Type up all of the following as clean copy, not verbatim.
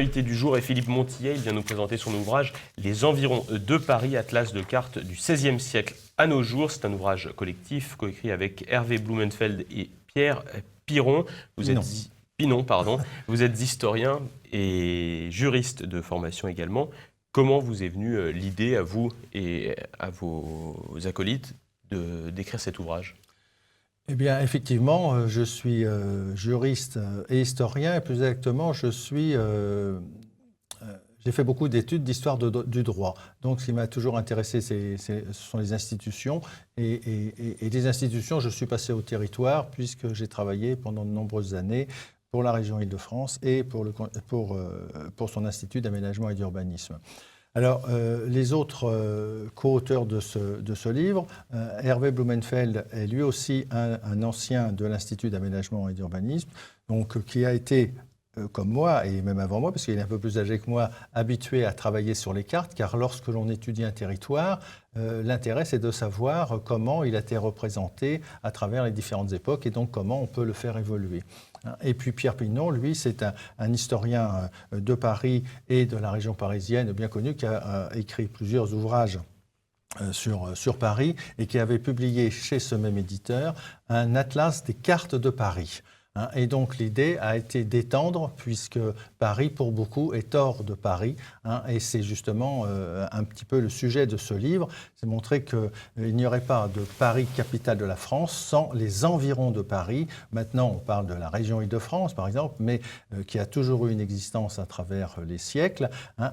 invité du jour est Philippe Montillet. Il vient nous présenter son ouvrage « Les environs de Paris, atlas de cartes du XVIe siècle à nos jours ». C'est un ouvrage collectif coécrit avec Hervé Blumenfeld et Pierre Piron. Pinon, pardon. Vous êtes historien et juriste de formation également. Comment vous est venue l'idée à vous et à vos acolytes d'écrire cet ouvrage ? Eh bien, effectivement, je suis juriste et historien, et plus exactement, j'ai fait beaucoup d'études d'histoire du droit. Donc, ce qui m'a toujours intéressé, ce sont les institutions. Et des institutions, je suis passé au territoire, puisque j'ai travaillé pendant de nombreuses années pour la région Île-de-France et pour son institut d'aménagement et d'urbanisme. Alors, les autres co-auteurs de ce livre, Hervé Blumenfeld est lui aussi un ancien de l'Institut d'aménagement et d'urbanisme, donc qui a été, comme moi, et même avant moi, parce qu'il est un peu plus âgé que moi, habitué à travailler sur les cartes, car lorsque l'on étudie un territoire, l'intérêt c'est de savoir comment il a été représenté à travers les différentes époques et donc comment on peut le faire évoluer. Et puis Pierre Pinon, lui, c'est un historien de Paris et de la région parisienne bien connu qui a écrit plusieurs ouvrages sur Paris et qui avait publié chez ce même éditeur un atlas des cartes de Paris. Et donc l'idée a été d'étendre, puisque Paris, pour beaucoup, est hors de Paris. Et c'est justement un petit peu le sujet de ce livre, c'est montrer qu'il n'y aurait pas de Paris, capitale de la France, sans les environs de Paris. Maintenant, on parle de la région Île-de-France, par exemple, mais qui a toujours eu une existence à travers les siècles,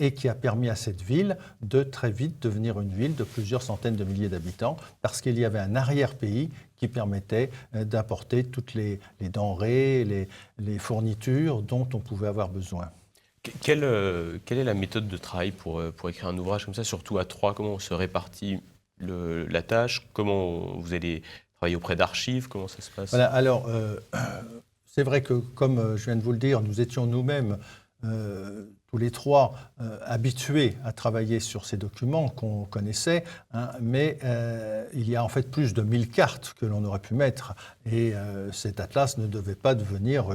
et qui a permis à cette ville de très vite devenir une ville de plusieurs centaines de milliers d'habitants, parce qu'il y avait un arrière-pays qui permettait d'apporter toutes les denrées, les fournitures dont on pouvait avoir besoin. Quelle est la méthode de travail pour écrire un ouvrage comme ça, surtout à trois? Comment on se répartit la tâche? Comment vous allez travailler auprès d'archives? Comment ça se passe? Voilà, alors, c'est vrai que, comme je viens de vous le dire, nous étions nous-mêmes tous les trois habitués à travailler sur ces documents qu'on connaissait, mais il y a en fait plus de 1000 cartes que l'on aurait pu mettre, et cet atlas ne devait pas devenir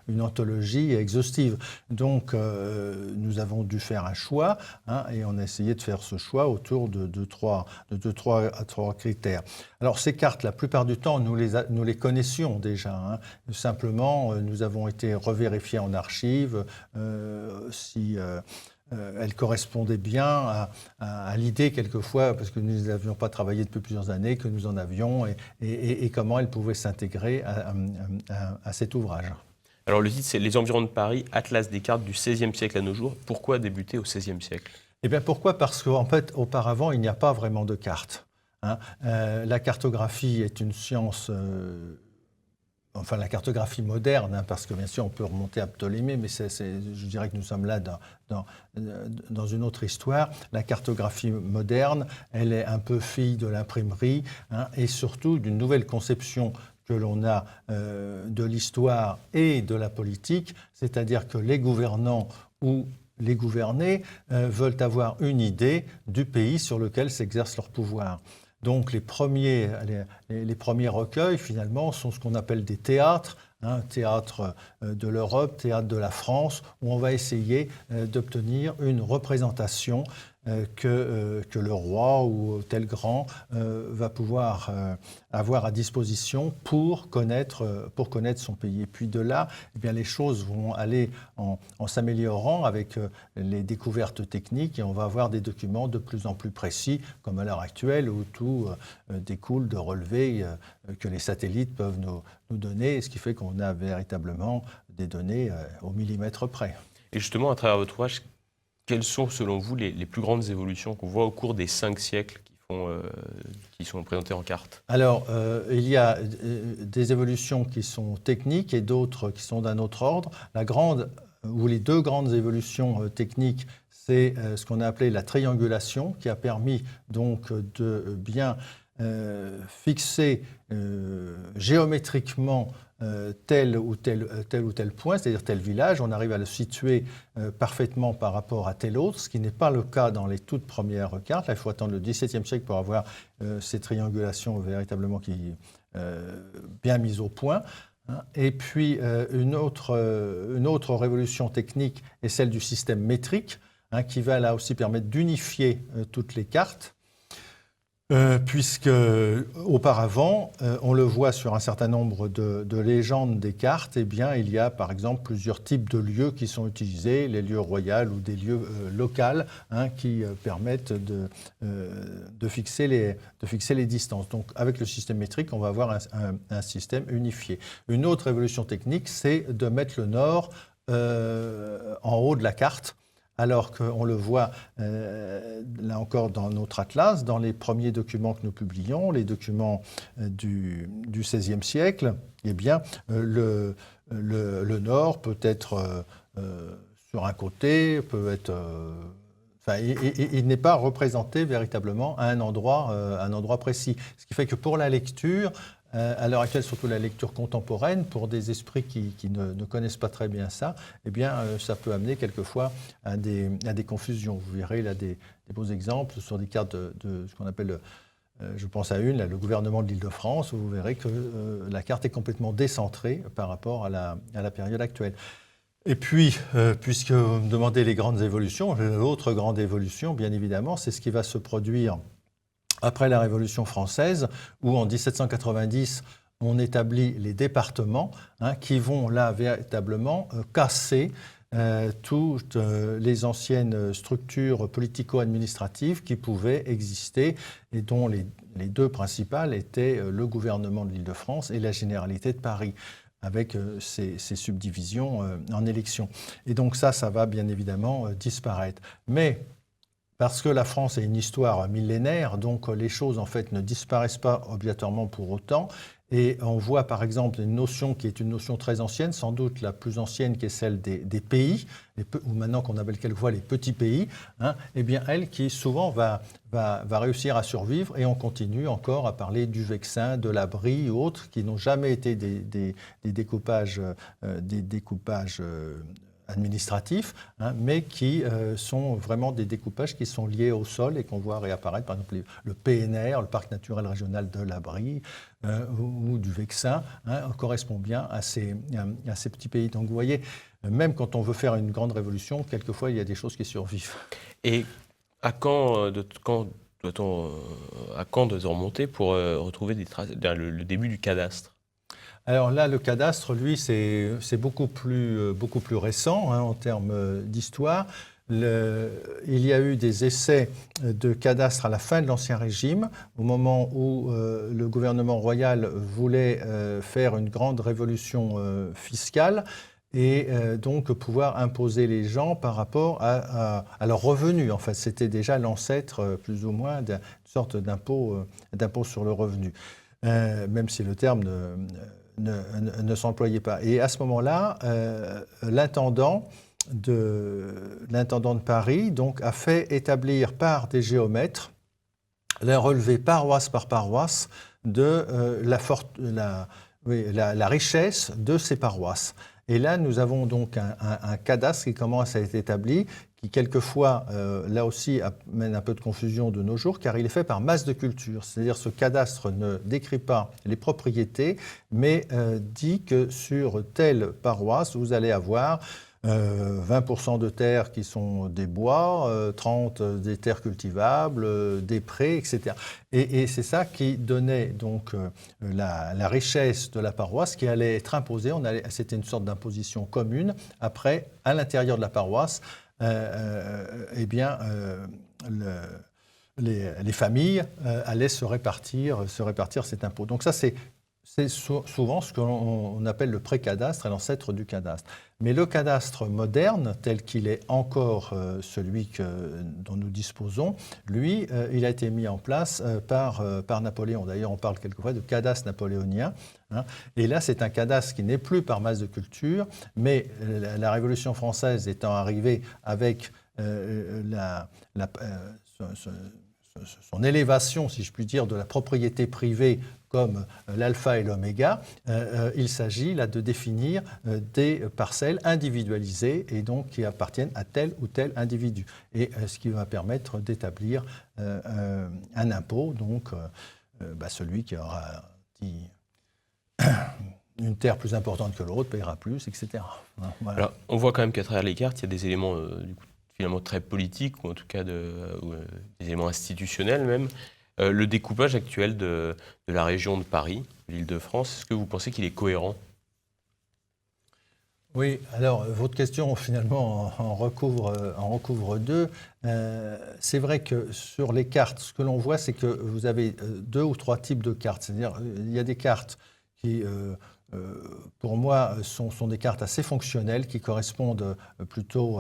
une anthologie exhaustive. Donc nous avons dû faire un choix, et on a essayé de faire ce choix autour de trois critères. Alors ces cartes, la plupart du temps, nous les connaissions déjà. Simplement, nous avons été revérifiés en archives si elle correspondait bien à l'idée quelquefois, parce que nous n'avions pas travaillé depuis plusieurs années, que nous en avions, et comment elle pouvait s'intégrer à cet ouvrage. Alors le titre, c'est « Les environs de Paris, atlas des cartes du XVIe siècle à nos jours ». Pourquoi débuter au XVIe siècle? Eh bien pourquoi? Parce qu'en fait, auparavant, il n'y a pas vraiment de cartes. La cartographie est une science... Enfin, la cartographie moderne, parce que bien sûr on peut remonter à Ptolémée, mais je dirais que nous sommes là dans une autre histoire. La cartographie moderne, elle est un peu fille de l'imprimerie, et surtout d'une nouvelle conception que l'on a de l'histoire et de la politique, c'est-à-dire que les gouvernants ou les gouvernés veulent avoir une idée du pays sur lequel s'exerce leur pouvoir. Donc les premiers recueils, finalement, sont ce qu'on appelle des théâtres, théâtre de l'Europe, théâtre de la France, où on va essayer d'obtenir une représentation que le roi ou tel grand va pouvoir avoir à disposition pour connaître son pays. Et puis de là, eh bien, les choses vont aller en s'améliorant avec les découvertes techniques, et on va avoir des documents de plus en plus précis, comme à l'heure actuelle, où tout découle de relevés que les satellites peuvent nous donner, ce qui fait qu'on a véritablement des données au millimètre près. Et justement, à travers votre ouvrage, quelles sont, selon vous, les plus grandes évolutions qu'on voit au cours des 5 siècles qui sont présentés en carte? Alors, il y a des évolutions qui sont techniques et d'autres qui sont d'un autre ordre. Les deux grandes évolutions techniques, c'est ce qu'on a appelé la triangulation, qui a permis donc de bien fixer géométriquement tel ou tel point, c'est-à-dire tel village, on arrive à le situer parfaitement par rapport à tel autre, ce qui n'est pas le cas dans les toutes premières cartes. Là, il faut attendre le XVIIe siècle pour avoir ces triangulations véritablement bien mises au point. Et puis une autre révolution technique est celle du système métrique, qui va là aussi permettre d'unifier toutes les cartes. Puisque auparavant, on le voit sur un certain nombre de légendes des cartes, eh bien, il y a par exemple plusieurs types de lieux qui sont utilisés, les lieux royaux ou des lieux locaux, qui permettent de fixer les distances. Donc avec le système métrique, on va avoir un système unifié. Une autre évolution technique, c'est de mettre le nord en haut de la carte, alors qu'on le voit là encore dans notre atlas, dans les premiers documents que nous publions, les documents du XVIe siècle, eh bien, le nord peut être sur un côté, peut être... il n'est pas représenté véritablement à un endroit précis. Ce qui fait que pour la lecture, à l'heure actuelle, surtout la lecture contemporaine, pour des esprits qui ne connaissent pas très bien ça, eh bien, ça peut amener quelquefois à des confusions. Vous verrez là des beaux exemples sur des cartes de ce qu'on appelle, je pense à une, là, le gouvernement de l'Île-de-France, où vous verrez que la carte est complètement décentrée par rapport à la période actuelle. Et puis, puisque vous me demandez les grandes évolutions, l'autre grande évolution, bien évidemment, c'est ce qui va se produire après la Révolution française, où en 1790, on établit les départements qui vont là véritablement casser toutes les anciennes structures politico-administratives qui pouvaient exister et dont les deux principales étaient le gouvernement de l'Île-de-France et la Généralité de Paris, avec ces subdivisions en élections. Et donc ça va bien évidemment disparaître. Mais parce que la France est une histoire millénaire, donc les choses en fait ne disparaissent pas obligatoirement pour autant. Et on voit par exemple une notion qui est une notion très ancienne, sans doute la plus ancienne, qui est celle des pays, ou maintenant qu'on appelle quelquefois les petits pays, eh bien elle qui souvent va réussir à survivre, et on continue encore à parler du Vexin, de la Brie ou autres, qui n'ont jamais été des découpages administratifs, mais qui sont vraiment des découpages qui sont liés au sol et qu'on voit réapparaître, par exemple le PNR, le Parc naturel régional de la Brie ou du Vexin, correspond bien à ces petits pays. Donc vous voyez, même quand on veut faire une grande révolution, quelquefois il y a des choses qui survivent. Et à quand doit-on remonter pour retrouver des traces, le début du cadastre ? Alors là, le cadastre, lui, c'est beaucoup plus récent en termes d'histoire. Il y a eu des essais de cadastre à la fin de l'Ancien Régime, au moment où le gouvernement royal voulait faire une grande révolution fiscale et donc pouvoir imposer les gens par rapport à leurs revenus. En fait, c'était déjà l'ancêtre, plus ou moins, d'une sorte d'impôt sur le revenu, même si le terme ne s'employait pas. Et à ce moment-là, l'intendant de Paris donc, a fait établir par des géomètres les relevés paroisse par paroisse de la richesse de ces paroisses. Et là, nous avons donc un cadastre qui commence à être établi, qui quelquefois, là aussi, amène un peu de confusion de nos jours, car il est fait par masse de culture. C'est-à-dire ce cadastre ne décrit pas les propriétés, mais dit que sur telle paroisse, vous allez avoir 20% de terres qui sont des bois, 30% des terres cultivables, des prés, etc. Et c'est ça qui donnait donc la richesse de la paroisse qui allait être imposée. C'était une sorte d'imposition commune. Après, à l'intérieur de la paroisse, eh bien, les familles allaient se répartir cet impôt. Donc ça, c'est souvent ce qu'on appelle le pré-cadastre et l'ancêtre du cadastre. Mais le cadastre moderne, tel qu'il est encore celui dont nous disposons, lui, il a été mis en place par Napoléon. D'ailleurs, on parle quelquefois de cadastre napoléonien. Et là, c'est un cadastre qui n'est plus par masse de culture, mais la Révolution française étant arrivée avec son élévation, si je puis dire, de la propriété privée comme l'alpha et l'oméga, il s'agit là de définir des parcelles individualisées et donc qui appartiennent à tel ou tel individu. Et ce qui va permettre d'établir un impôt, donc celui qui aura une terre plus importante que l'autre payera plus, etc. Voilà. Alors, on voit quand même qu'à travers les cartes, il y a des éléments du coup, finalement très politiques, ou en tout cas des éléments institutionnels même. Le découpage actuel de la région de Paris, l'Île-de-France, est-ce que vous pensez qu'il est cohérent? Oui, alors votre question finalement en recouvre deux. C'est vrai que sur les cartes, ce que l'on voit, c'est que vous avez deux ou trois types de cartes. C'est-à-dire, il y a des cartes qui, pour moi, sont des cartes assez fonctionnelles, qui correspondent plutôt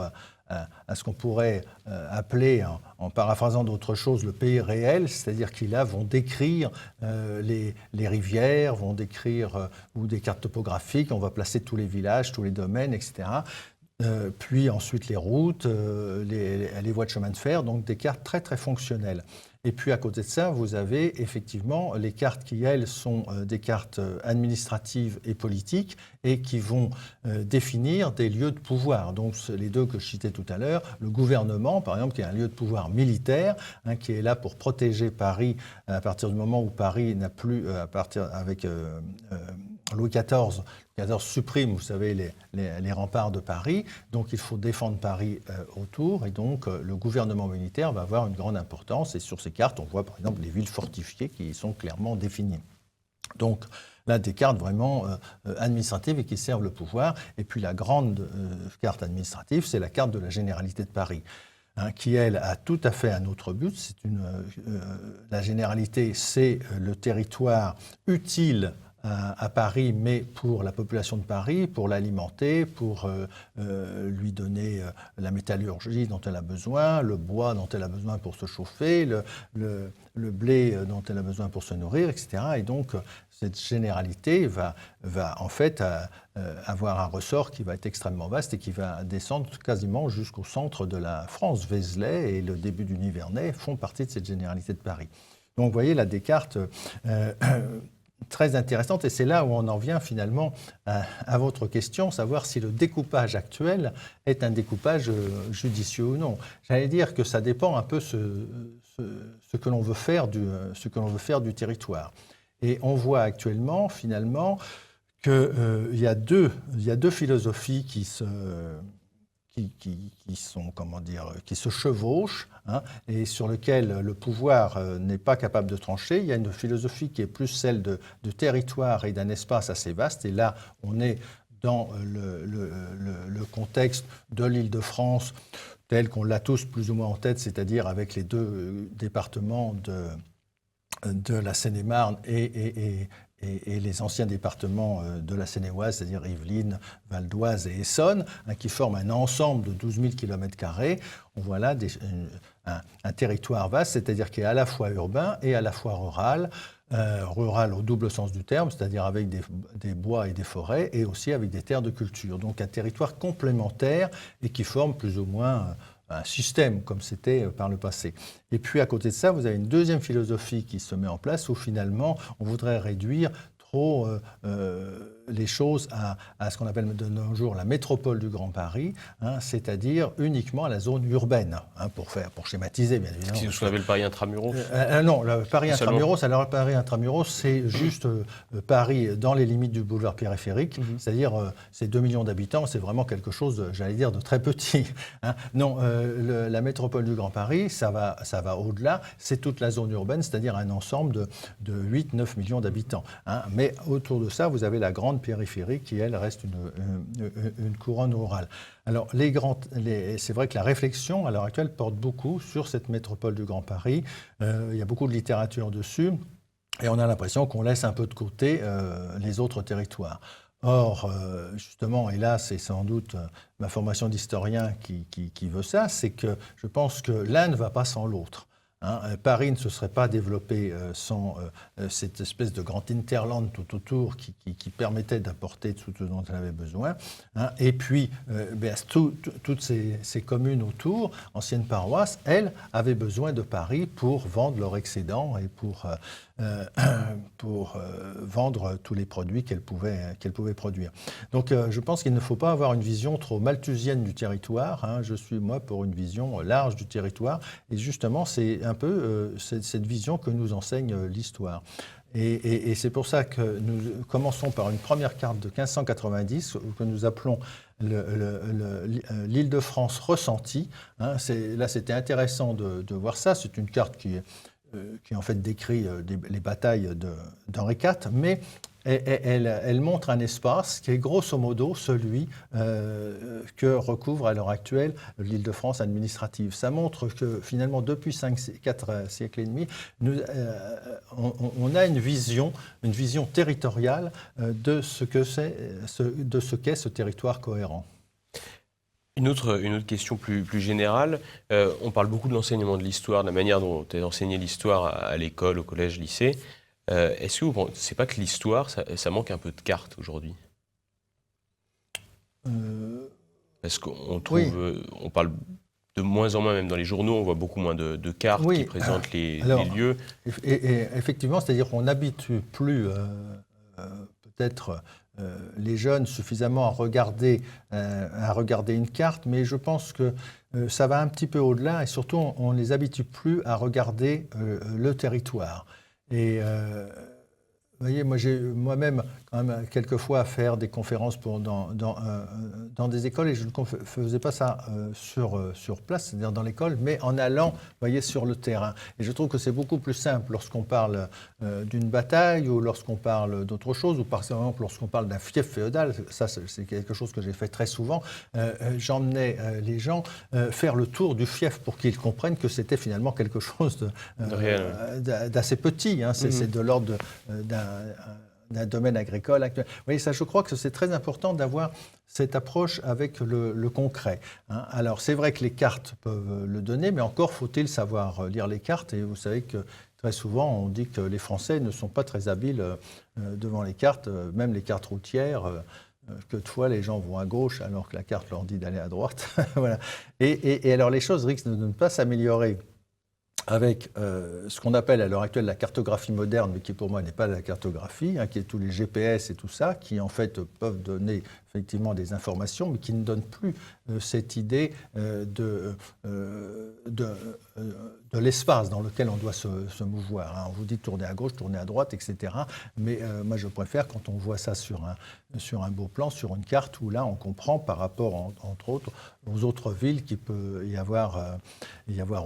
à ce qu'on pourrait appeler, en paraphrasant d'autres choses, le pays réel, c'est-à-dire qui là vont décrire les rivières, vont décrire, ou des cartes topographiques, on va placer tous les villages, tous les domaines, etc. Puis ensuite les routes, les voies de chemin de fer, donc des cartes très très fonctionnelles. Et puis à côté de ça, vous avez effectivement les cartes qui, elles, sont des cartes administratives et politiques et qui vont définir des lieux de pouvoir. Donc les deux que je citais tout à l'heure, le gouvernement, par exemple, qui est un lieu de pouvoir militaire, qui est là pour protéger Paris à partir du moment où Paris n'a plus, avec Louis XIV, supprime, vous savez, les remparts de Paris, donc il faut défendre Paris autour, et donc le gouvernement militaire va avoir une grande importance, et sur ces cartes, on voit par exemple les villes fortifiées qui sont clairement définies. Donc là, des cartes vraiment administratives et qui servent le pouvoir, et puis la grande carte administrative, c'est la carte de la Généralité de Paris. Qui, elle, a tout à fait un autre but. La Généralité, c'est le territoire utile à Paris, mais pour la population de Paris, pour l'alimenter, pour lui donner la métallurgie dont elle a besoin, le bois dont elle a besoin pour se chauffer, le blé dont elle a besoin pour se nourrir, etc. Et donc, cette généralité va en fait avoir un ressort qui va être extrêmement vaste et qui va descendre quasiment jusqu'au centre de la France. Vézelay et le début du Nivernais font partie de cette Généralité de Paris. Donc, vous voyez là des cartes très intéressante, et c'est là où on en vient finalement à votre question, savoir si le découpage actuel est un découpage judicieux ou non. J'allais dire que ça dépend un peu ce que l'on veut faire du territoire. Et on voit actuellement finalement qu'il y a deux philosophies qui se chevauchent, et sur lequel le pouvoir n'est pas capable de trancher. Il y a une philosophie qui est plus celle de territoire et d'un espace assez vaste. Et là, on est dans le contexte de l'Île-de-France tel qu'on l'a tous plus ou moins en tête, c'est-à-dire avec les deux départements de la Seine-et-Marne et les anciens départements de la Seine-et-Oise, c'est-à-dire Yvelines, Val d'Oise et Essonne, qui forment un ensemble de 12 000 km². On voit là un territoire vaste, c'est-à-dire qui est à la fois urbain et à la fois rural. Rural au double sens du terme, c'est-à-dire avec des bois et des forêts, et aussi avec des terres de culture. Donc un territoire complémentaire et qui forme plus ou moins un système, comme c'était par le passé. Et puis à côté de ça, vous avez une deuxième philosophie qui se met en place, où finalement on voudrait réduire trop les choses à ce qu'on appelle de nos jours la métropole du Grand Paris, c'est-à-dire uniquement à la zone urbaine, pour schématiser, bien évidemment. Ce qu'on appelle le Paris intramuros. Non, le Paris intramuros, alors le Paris intramuros, c'est juste Paris dans les limites du boulevard périphérique, c'est-à-dire c'est 2 millions d'habitants, c'est vraiment quelque chose, j'allais dire, de très petit. Non, la métropole du Grand Paris, ça va au-delà, c'est toute la zone urbaine, c'est-à-dire un ensemble de 8-9 millions d'habitants. Mais autour de ça, vous avez la grande périphérie qui, elle, reste une couronne rurale. Alors, c'est vrai que la réflexion, à l'heure actuelle, porte beaucoup sur cette métropole du Grand Paris. Il y a beaucoup de littérature dessus, et on a l'impression qu'on laisse un peu de côté les autres territoires. Or, justement, et là, c'est sans doute ma formation d'historien qui veut ça, c'est que je pense que l'un ne va pas sans l'autre. Paris ne se serait pas développé sans cette espèce de grand hinterland tout autour qui permettait d'apporter tout ce dont elle avait besoin. Et puis, toutes ces communes autour, anciennes paroisses, elles avaient besoin de Paris pour vendre leur excédent et pour vendre tous les produits qu'elles pouvaient produire. Donc je pense qu'il ne faut pas avoir une vision trop malthusienne du territoire. Je suis, moi, pour une vision large du territoire. Et justement, c'est un peu cette vision que nous enseigne l'histoire. Et c'est pour ça que nous commençons par une première carte de 1590 que nous appelons l'Île-de-France ressentie. Hein, là, c'était intéressant de voir ça. C'est une carte qui en fait décrit les batailles d'Henri IV, mais elle montre un espace qui est grosso modo celui que recouvre à l'heure actuelle l'Île-de-France administrative. Ça montre que finalement, depuis 4 siècles et demi, on a une vision territoriale de ce qu'est ce territoire cohérent. Une autre question plus générale. On parle beaucoup de l'enseignement de l'histoire, de la manière dont est enseignée l'histoire à l'école, au collège, lycée. Est-ce que vous ne pensez pas que l'histoire, ça manque un peu de cartes aujourd'hui? Parce qu'on trouve, oui. On parle de moins en moins, même dans les journaux, on voit beaucoup moins de cartes qui présentent les lieux. Et effectivement, c'est-à-dire qu'on n'habitue plus peut-être les jeunes suffisamment à regarder une carte, mais je pense que ça va un petit peu au-delà et surtout on ne les habitue plus à regarder le territoire. Et vous voyez, moi j'ai moi-même quand même quelquefois à faire des conférences dans des écoles et je ne faisais pas ça sur place, c'est-à-dire dans l'école, mais en allant, vous voyez, sur le terrain. Et je trouve que c'est beaucoup plus simple lorsqu'on parle d'une bataille ou lorsqu'on parle d'autre chose, ou par exemple lorsqu'on parle d'un fief féodal. Ça, c'est quelque chose que j'ai fait très souvent. J'emmenais les gens faire le tour du fief pour qu'ils comprennent que c'était finalement quelque chose d'assez petit. Hein. C'est de l'ordre d'un domaine agricole actuel. Vous voyez, ça, je crois que c'est très important d'avoir cette approche avec le concret. Hein. Alors, c'est vrai que les cartes peuvent le donner, mais encore faut-il savoir lire les cartes. Et vous savez que très souvent, on dit que les Français ne sont pas très habiles devant les cartes, même les cartes routières. Que de fois, les gens vont à gauche alors que la carte leur dit d'aller à droite. Voilà. Et alors, les choses risquent de ne pas s'améliorer avec ce qu'on appelle à l'heure actuelle la cartographie moderne, mais qui pour moi n'est pas la cartographie, hein, qui est tous les GPS et tout ça, qui en fait peuvent donner effectivement des informations, mais qui ne donnent plus cette idée de l'espace dans lequel on doit se mouvoir. Hein. On vous dit de tourner à gauche, tourner à droite, etc. Mais moi, je préfère quand on voit ça sur un beau plan, sur une carte, où là, on comprend par rapport, entre autres, aux autres villes qu'il peut y avoir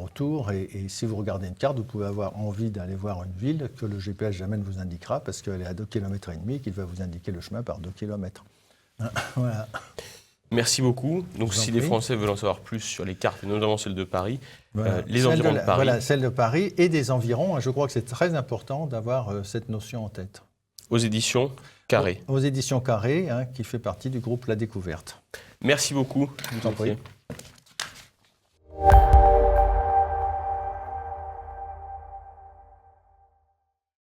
autour. Et si vous regardez une carte, vous pouvez avoir envie d'aller voir une ville que le GPS jamais ne vous indiquera parce qu'elle est à 2,5 km et qu'il va vous indiquer le chemin par 2 km. Voilà. Merci beaucoup. Donc, si les Français veulent en savoir plus sur les cartes, et notamment celle de Paris, les environs de Paris. Voilà, celle de Paris et des environs. Je crois que c'est très important d'avoir cette notion en tête. Aux éditions Carré. Aux éditions Carré, hein, qui fait partie du groupe La Découverte. Merci beaucoup. Je vous en prie.